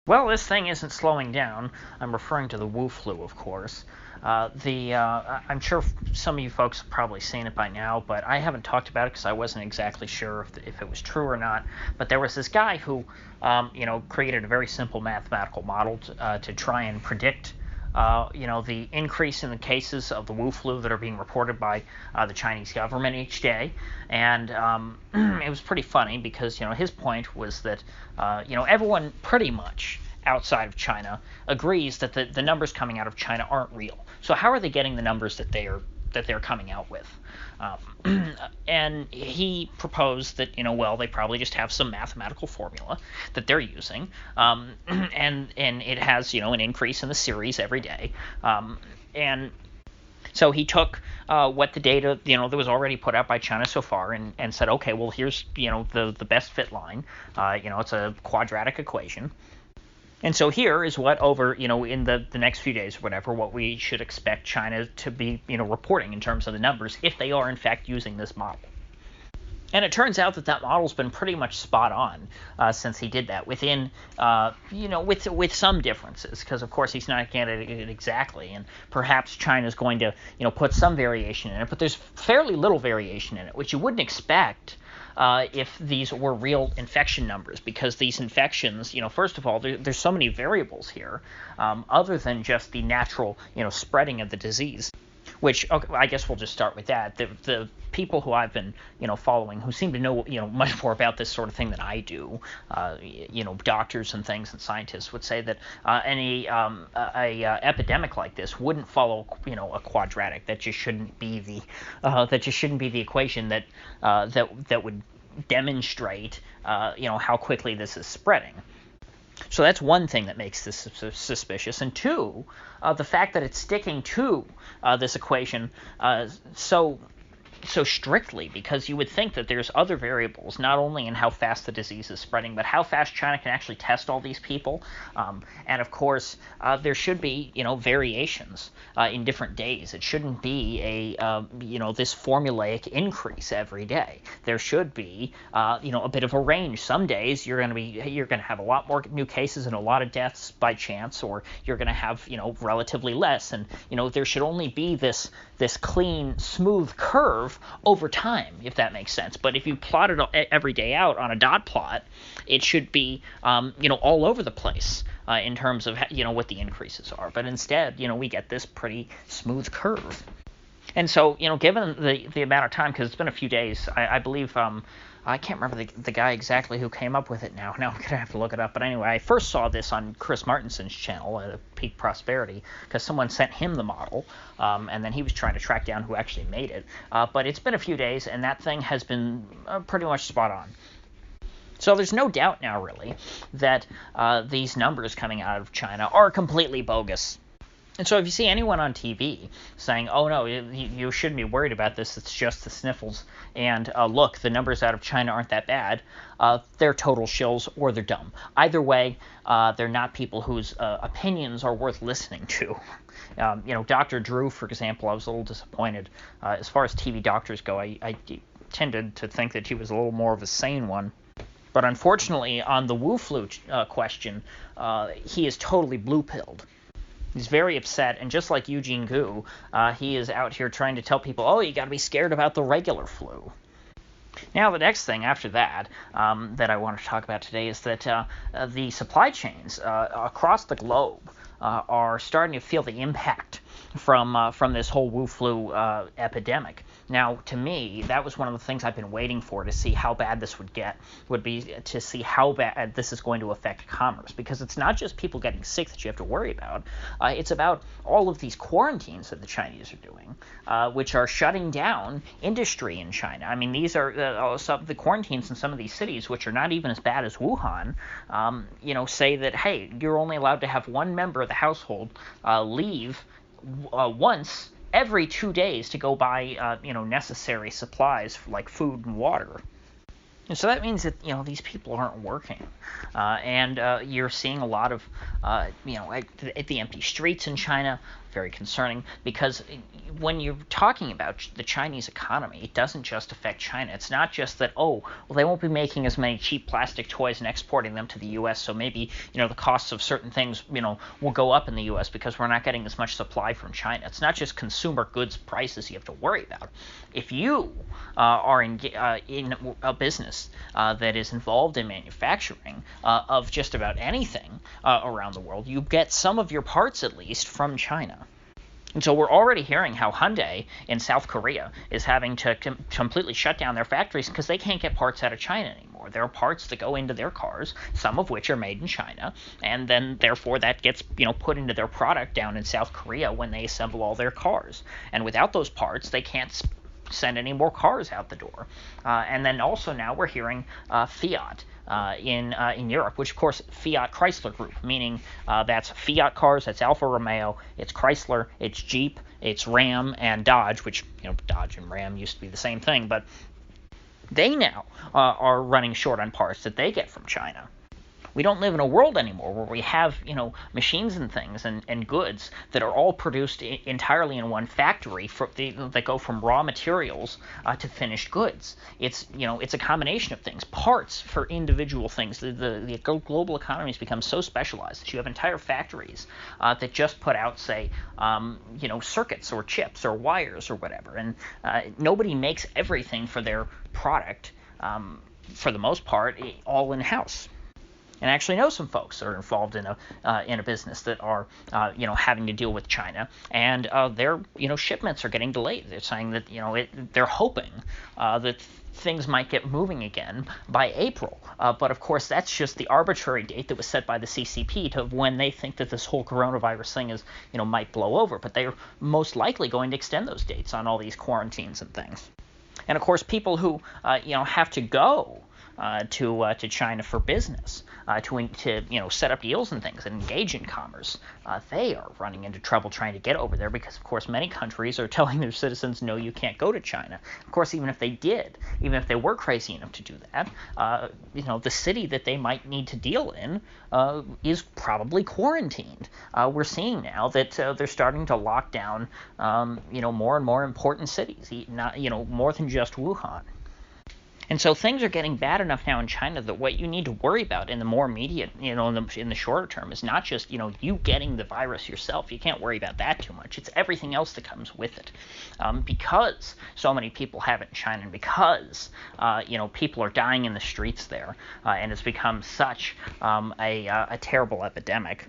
Well, this thing isn't slowing down. I'm referring to the Wu flu, of course. I'm sure some of you folks have probably seen it by now, but I haven't talked about it because I wasn't exactly sure if it was true or not. But there was this guy who, created a very simple mathematical model to try and predict the increase in the cases of the Wu flu that are being reported by the Chinese government each day. And it was pretty funny because, his point was that, everyone pretty much outside of China agrees that the numbers coming out of China aren't real. So how are they getting the numbers that they're coming out with? And he proposed that, they probably just have some mathematical formula that they're using, and it has, an increase in the series every day, and so he took what the data, that was already put out by China so far, and said, okay, well, here's, the best fit line. It's a quadratic equation. And so here is what over, in the next few days or whatever, what we should expect China to be, reporting in terms of the numbers if they are in fact using this model. And it turns out that model's been pretty much spot on since he did that, within, with some differences, because of course he's not getting it exactly, and perhaps China's going to, put some variation in it, but there's fairly little variation in it, which you wouldn't expect if these were real infection numbers, because these infections, first of all, there's so many variables here, other than just the natural, spreading of the disease. Which, okay, I guess we'll just start with that. The people who I've been, following, who seem to know, much more about this sort of thing than I do, doctors and things and scientists would say that any epidemic like this wouldn't follow, a quadratic. That just shouldn't be the equation that would demonstrate, how quickly this is spreading. So that's one thing that makes this suspicious. And two, the fact that it's sticking to this equation so strictly, because you would think that there's other variables, not only in how fast the disease is spreading, but how fast China can actually test all these people. And of course, there should be, variations in different days. It shouldn't be this formulaic increase every day. There should be, a bit of a range. Some days you're going to have a lot more new cases and a lot of deaths by chance, or you're going to have, relatively less. And, there should only be this clean, smooth curve over time, if that makes sense. But if you plot it every day out on a dot plot, it should be, all over the place in terms of, what the increases are. But instead, we get this pretty smooth curve. And so, given the amount of time, because it's been a few days, I believe, I can't remember the guy exactly who came up with it now. Now I'm going to have to look it up. But anyway, I first saw this on Chris Martinson's channel at Peak Prosperity, because someone sent him the model, and then he was trying to track down who actually made it. But it's been a few days, and that thing has been pretty much spot on. So there's no doubt now, really, that these numbers coming out of China are completely bogus. And so if you see anyone on TV saying, oh, no, you shouldn't be worried about this, it's just the sniffles, and look, the numbers out of China aren't that bad, they're total shills or they're dumb. Either way, they're not people whose opinions are worth listening to. Dr. Drew, for example, I was a little disappointed. As far as TV doctors go, I tended to think that he was a little more of a sane one. But unfortunately, on the Wu flu question, he is totally blue-pilled. He's very upset, and just like Eugene Gu, he is out here trying to tell people, oh, you got to be scared about the regular flu. Now, the next thing after that that I want to talk about today is that the supply chains across the globe are starting to feel the impact from this whole Wu flu epidemic. Now, to me, that was one of the things I've been waiting for to see how bad this would be to see how bad this is going to affect commerce, because it's not just people getting sick that you have to worry about. It's about all of these quarantines that the Chinese are doing, which are shutting down industry in China. I mean, these are some of the quarantines in some of these cities, which are not even as bad as Wuhan, say that, hey, you're only allowed to have one member of the household leave once every 2 days to go buy, necessary supplies like food and water. And so that means that, these people aren't working. And you're seeing a lot of, at the empty streets in China, very concerning, because when you're talking about the Chinese economy, it doesn't just affect China. It's not just that, oh, well, they won't be making as many cheap plastic toys and exporting them to the U.S., so maybe, the costs of certain things, will go up in the U.S. because we're not getting as much supply from China. It's not just consumer goods prices you have to worry about. If you are in a business that is involved in manufacturing of just about anything around the world, you get some of your parts, at least, from China. And so we're already hearing how Hyundai in South Korea is having to completely shut down their factories because they can't get parts out of China anymore. There are parts that go into their cars, some of which are made in China, and then therefore that gets put into their product down in South Korea when they assemble all their cars. And without those parts, they can't send any more cars out the door. And then also now we're hearing Fiat in Europe, which of course Fiat Chrysler Group, meaning that's Fiat cars, that's Alfa Romeo, it's Chrysler, it's Jeep, it's Ram, and Dodge, which Dodge and Ram used to be the same thing, but they now are running short on parts that they get from China. We don't live in a world anymore where we have, machines and things and goods that are all produced entirely in one factory that go from raw materials to finished goods. It's a combination of things, parts for individual things. The global economy has become so specialized that you have entire factories that just put out, say, circuits or chips or wires or whatever, and nobody makes everything for their product for the most part all in-house. And I actually know some folks that are involved in a business that are having to deal with China, and their shipments are getting delayed. They're saying that they're hoping that things might get moving again by April. But of course, that's just the arbitrary date that was set by the CCP to when they think that this whole coronavirus thing is might blow over. But they're most likely going to extend those dates on all these quarantines and things. And of course, people who have to go to China for business, to set up deals and things and engage in commerce, they are running into trouble trying to get over there because, of course, many countries are telling their citizens, no, you can't go to China. Of course, even if they did, even if they were crazy enough to do that, the city that they might need to deal in is probably quarantined. We're seeing now that they're starting to lock down, more and more important cities, not, more than just Wuhan. And so things are getting bad enough now in China that what you need to worry about in the more immediate, in the shorter term is not just, you getting the virus yourself. You can't worry about that too much. It's everything else that comes with it. Because so many people have it in China, and because, people are dying in the streets there, and it's become such a terrible epidemic.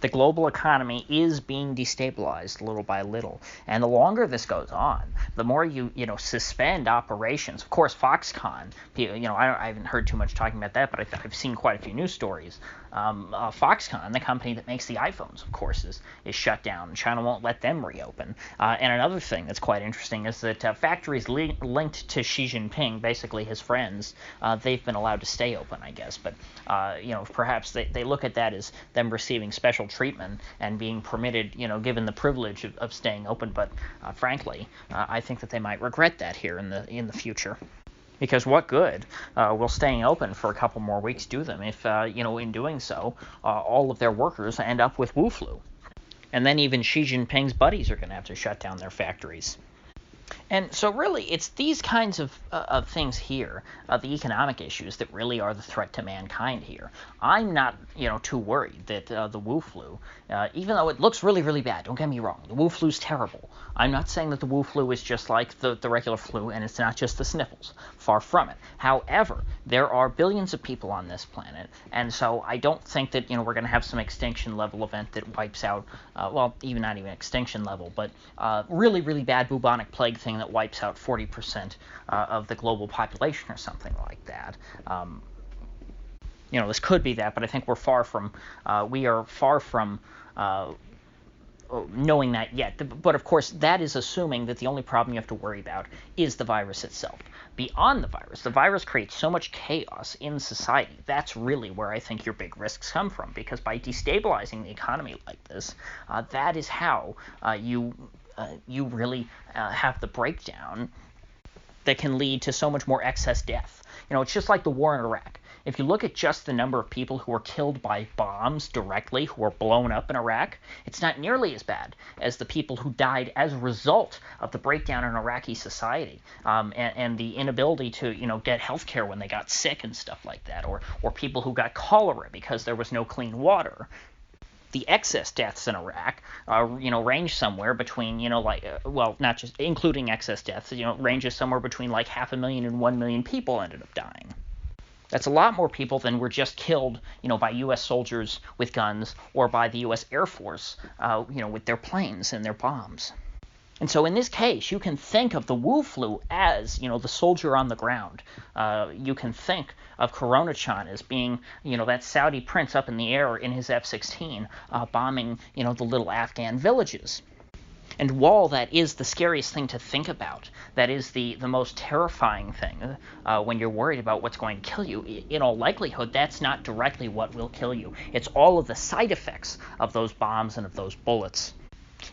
The global economy is being destabilized little by little, and the longer this goes on, the more you suspend operations. Of course, Foxconn, I haven't heard too much talking about that, but I've seen quite a few news stories. Foxconn, the company that makes the iPhones, of course, is shut down. China won't let them reopen. And another thing that's quite interesting is that factories linked to Xi Jinping, basically his friends, they've been allowed to stay open, I guess. But perhaps they look at that as them receiving special treatment and being permitted, given the privilege of staying open. But frankly, I think that they might regret that here in the future. Because what good will staying open for a couple more weeks do them if, in doing so, all of their workers end up with Wu flu? And then even Xi Jinping's buddies are going to have to shut down their factories. And so really, it's these kinds of things here, the economic issues, that really are the threat to mankind here. I'm not, too worried that the Wu flu, even though it looks really, really bad, don't get me wrong, the Wu flu's terrible. I'm not saying that the Wu flu is just like the regular flu, and it's not just the sniffles. Far from it. However, there are billions of people on this planet, and so I don't think that, we're going to have some extinction level event that wipes out, even not even extinction level, but really, really bad bubonic plague thing that wipes out 40% of the global population or something like that. This could be that, but I think we are far from knowing that yet. But of course, that is assuming that the only problem you have to worry about is the virus itself. Beyond the virus creates so much chaos in society. That's really where I think your big risks come from, because by destabilizing the economy like this, that is how you really have the breakdown that can lead to so much more excess death. It's just like the war in Iraq. If you look at just the number of people who were killed by bombs directly, who were blown up in Iraq, it's not nearly as bad as the people who died as a result of the breakdown in Iraqi society, and the inability to, get health care when they got sick and stuff like that, or people who got cholera because there was no clean water. The excess deaths in Iraq, range somewhere between, not just including excess deaths, ranges somewhere between like 500,000 and 1 million people ended up dying. That's a lot more people than were just killed, by U.S. soldiers with guns or by the U.S. Air Force, with their planes and their bombs. And so in this case, you can think of the Wu flu as, the soldier on the ground. You can think of Coronachan as being, that Saudi prince up in the air in his F-16 bombing, the little Afghan villages. And while that is the scariest thing to think about, that is the most terrifying thing when you're worried about what's going to kill you, in all likelihood, that's not directly what will kill you. It's all of the side effects of those bombs and of those bullets.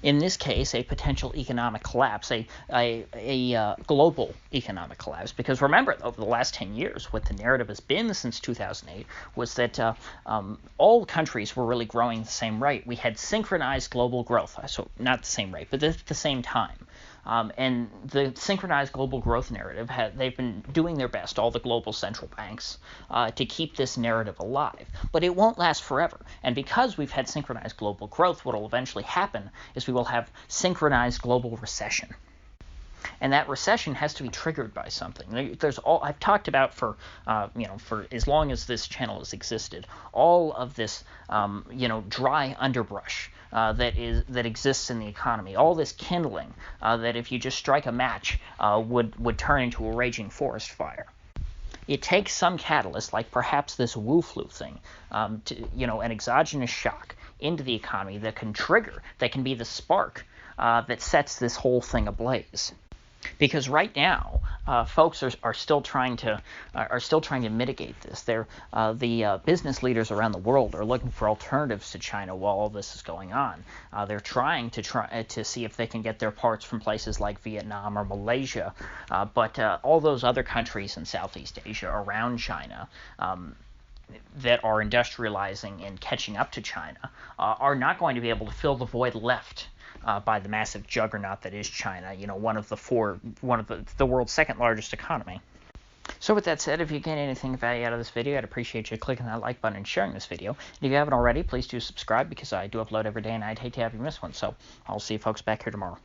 In this case, a potential economic collapse, a global economic collapse. Because remember, over the last 10 years, what the narrative has been since 2008 was that all countries were really growing at the same rate. We had synchronized global growth, so not the same rate, but at the same time. And the synchronized global growth narrative, they've been doing their best, all the global central banks, to keep this narrative alive. But it won't last forever. And because we've had synchronized global growth, what will eventually happen is we will have synchronized global recession. And that recession has to be triggered by something. I've talked about for as long as this channel has existed, all of this dry underbrush that exists in the economy, all this kindling that if you just strike a match would turn into a raging forest fire. It takes some catalyst, like perhaps this Wu flu thing, an exogenous shock into the economy that can be the spark that sets this whole thing ablaze. Because right now, folks are still trying to mitigate this. The business leaders around the world are looking for alternatives to China while all this is going on. They're trying to see if they can get their parts from places like Vietnam or Malaysia, but all those other countries in Southeast Asia around China that are industrializing and catching up to China are not going to be able to fill the void left by the massive juggernaut that is China, one of the world's second largest economy. So with that said, if you get anything of value out of this video, I'd appreciate you clicking that like button and sharing this video. And if you haven't already, please do subscribe because I do upload every day and I'd hate to have you miss one. So I'll see you folks back here tomorrow.